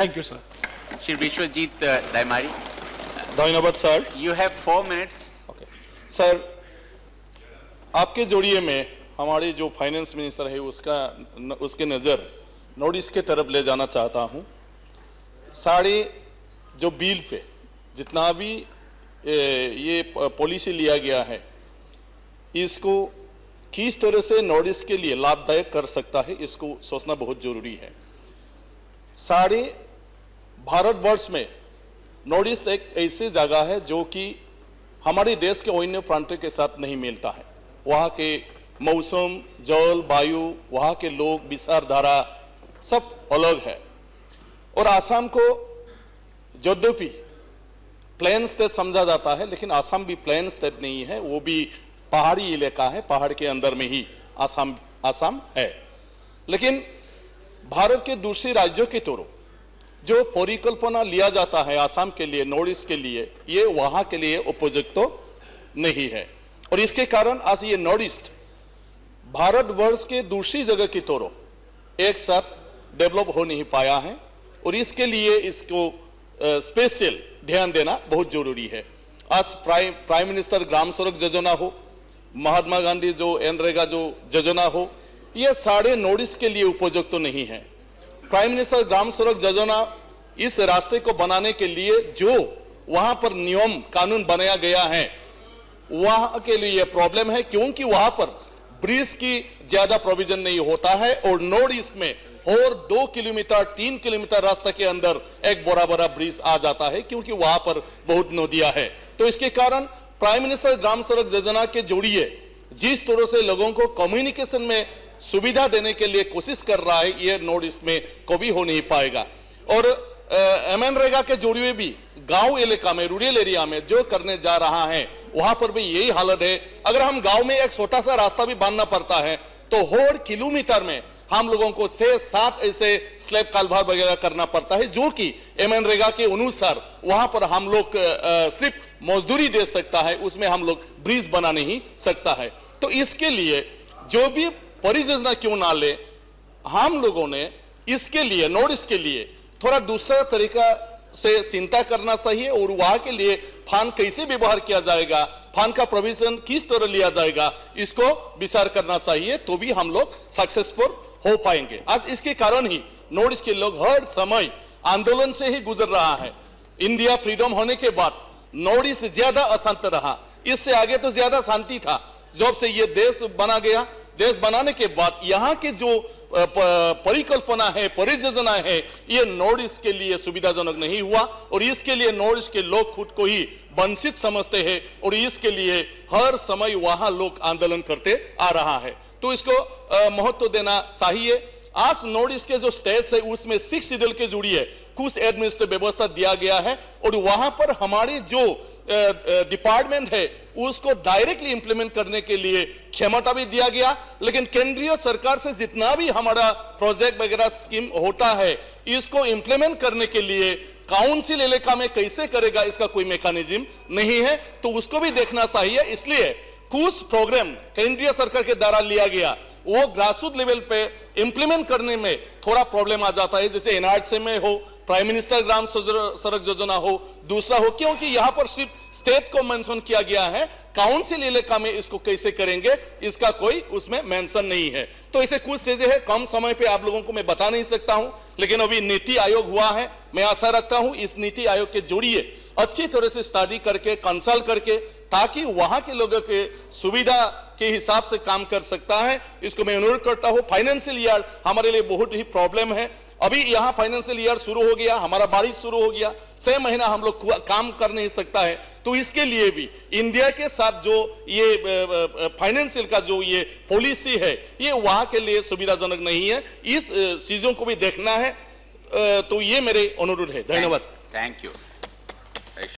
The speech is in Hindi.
Thank you, sir. Shri Vishwajit Daimari, धन्यवाद sir. you have 4 minutes. Okay sir, आपके जोड़िए में हमारे जो फाइनेंस मिनिस्टर है उसके नज़र नॉर्थ ईस्ट के तरफ ले जाना चाहता हूँ। सारे जो बिल पे जितना भी ये पॉलिसी लिया गया है, इसको किस तरह से नॉर्थ ईस्ट के लिए लाभदायक कर सकता है, इसको सोचना बहुत जरूरी है। सारे भारतवर्ष में नॉर्थ ईस्ट एक ऐसी जगह है जो कि हमारे देश के अन्य प्रांतों के साथ नहीं मिलता है। वहाँ के मौसम, जल, वायु, वहाँ के लोग, विचारधारा सब अलग है। और आसाम को यद्यपि प्लेन स्टेट समझा जाता है, लेकिन आसाम भी प्लेन स्टेट नहीं है, वो भी पहाड़ी इलाका है। पहाड़ के अंदर में ही आसाम है। लेकिन भारत के दूसरे राज्यों की तरह जो परिकल्पना लिया जाता है आसाम के लिए, नॉर्थ ईस्ट के लिए, ये वहां के लिए उपयुक्त तो नहीं है। और इसके कारण आज ये नॉर्थ ईस्ट भारतवर्ष के दूसरी जगह की तरह एक साथ डेवलप हो नहीं पाया है। और इसके लिए इसको स्पेशल ध्यान देना बहुत जरूरी है। आज प्राइम मिनिस्टर ग्राम सड़क योजना हो, महात्मा गांधी जो एनरेगा जो योजना हो, ये सारे नॉर्थ ईस्ट के लिए उपयुक्त तो नहीं है। प्राइम मिनिस्टर ग्राम सड़क योजना इस रास्ते को बनाने के लिए जो वहां पर नियम कानून बनाया गया है, वहां के लिए प्रॉब्लम है, क्योंकि वहां पर ब्रिज की ज्यादा प्रोविजन नहीं होता है। और नॉर्थ ईस्ट में और 2 किलोमीटर 3 किलोमीटर रास्ते के अंदर एक बड़ा बड़ा ब्रिज आ जाता है, क्योंकि वहां पर बहुत नदियां है। तो इसके कारण प्राइम मिनिस्टर ग्राम सड़क योजना के जरिए जिस तरह से लोगों को कम्युनिकेशन में सुविधा देने के लिए कोशिश कर रहा है, ये नॉर्थ ईस्ट में कभी हो नहीं पाएगा। और मनरेगा के जरिए भी गांव इलाका में, रूरल एरिया में जो करने जा रहा है, वहां पर भी यही हालत है। अगर हम गांव में एक छोटा सा रास्ता भी बांधना पड़ता है तो हर किलोमीटर में हम लोगों को 6-7 ऐसे स्लैब कालभार वगैरह करना पड़ता है, जो कि मनरेगा के अनुसार वहां पर हम लोग सिर्फ मजदूरी दे सकता है, उसमें हम लोग ब्रिज बना नहीं सकता है। तो इसके लिए जो भी परियोजना क्यों ना ले, हम लोगों ने इसके लिए नॉर्थ ईस्ट के लिए थोड़ा दूसरा तरीका से चिंता करना चाहिए। और वहां के लिए फंड कैसे व्यवहार किया जाएगा, फंड का प्रोविजन किस तरह लिया जाएगा, इसको विचार करना चाहिए, तो भी हम लोग सक्सेसफुल हो पाएंगे। आज इसके कारण ही नॉर्थ ईस्ट के लोग हर समय आंदोलन से ही गुजर रहा है। इंडिया फ्रीडम होने के बाद नॉर्थ ईस्ट ज्यादा अशांत रहा, इससे आगे तो ज्यादा शांति था। जब से ये देश बना गया, देश बनाने के बाद यहाँ के जो परिकल्पना है, परियोजना है, ये नॉर्थ ईस्ट के लिए सुविधाजनक नहीं हुआ। और इसके लिए नॉर्थ ईस्ट के लोग खुद को ही वंचित समझते हैं, और इसके लिए हर समय वहां लोग आंदोलन करते आ रहा है। तो इसको महत्व देना चाहिए। आज नॉर्थ ईस्ट के जो स्टेट्स है उसमें 6 शेड्यूल के जरिए कुछ एडमिनिस्ट्रेटिव व्यवस्था दिया गया है, और वहां पर हमारी जो डिपार्टमेंट है उसको डायरेक्टली इंप्लीमेंट करने के लिए क्षमता भी दिया गया। लेकिन केंद्रीय सरकार से जितना भी हमारा प्रोजेक्ट वगैरह स्कीम होता है, इसको इंप्लीमेंट करने के लिए काउंसिल इलाका में कैसे करेगा, इसका कोई मैकेनिज्म नहीं है। तो उसको भी देखना चाहिए। इसलिए कुछ प्रोग्राम केंद्रीय सरकार के द्वारा लिया गया, वो ग्रासरूट लेवल पे इंप्लीमेंट करने में थोड़ा प्रॉब्लम आ जाता है। जैसे एनआरसी में हो, प्राइम मिनिस्टर ग्राम सड़क योजना हो, दूसरा हो, क्योंकि यहाँ पर सिर्फ स्टेट को मेंशन किया गया है, काउंसिल इलाका में इसको कैसे करेंगे इसका कोई उसमें मेंशन नहीं है। तो ऐसे कुछ चीजें हैं, कम समय पे आप लोगों को मैं बता नहीं सकता हूं। लेकिन अभी नीति आयोग हुआ है, मैं आशा रखता हूं इस नीति आयोग के जरिए अच्छी तरह से स्टडी करके, कंसल्ट करके, ताकि वहां के लोगों के सुविधा के हिसाब से काम कर सकता है। इसको मैं अनुरोध करता हूं। फाइनेंशियल ईयर हमारे लिए बहुत ही प्रॉब्लम है। अभी यहाँ फाइनेंशियल ईयर शुरू हो गया, हमारा बारिश शुरू हो गया, 6 महीना हम लोग काम कर नहीं सकता है। तो इसके लिए भी इंडिया के साथ जो ये फाइनेंशियल का जो ये पॉलिसी है, ये वहां के लिए सुविधाजनक नहीं है। इस चीजों को भी देखना है। तो ये मेरे अनुरोध है। धन्यवाद। Thank you.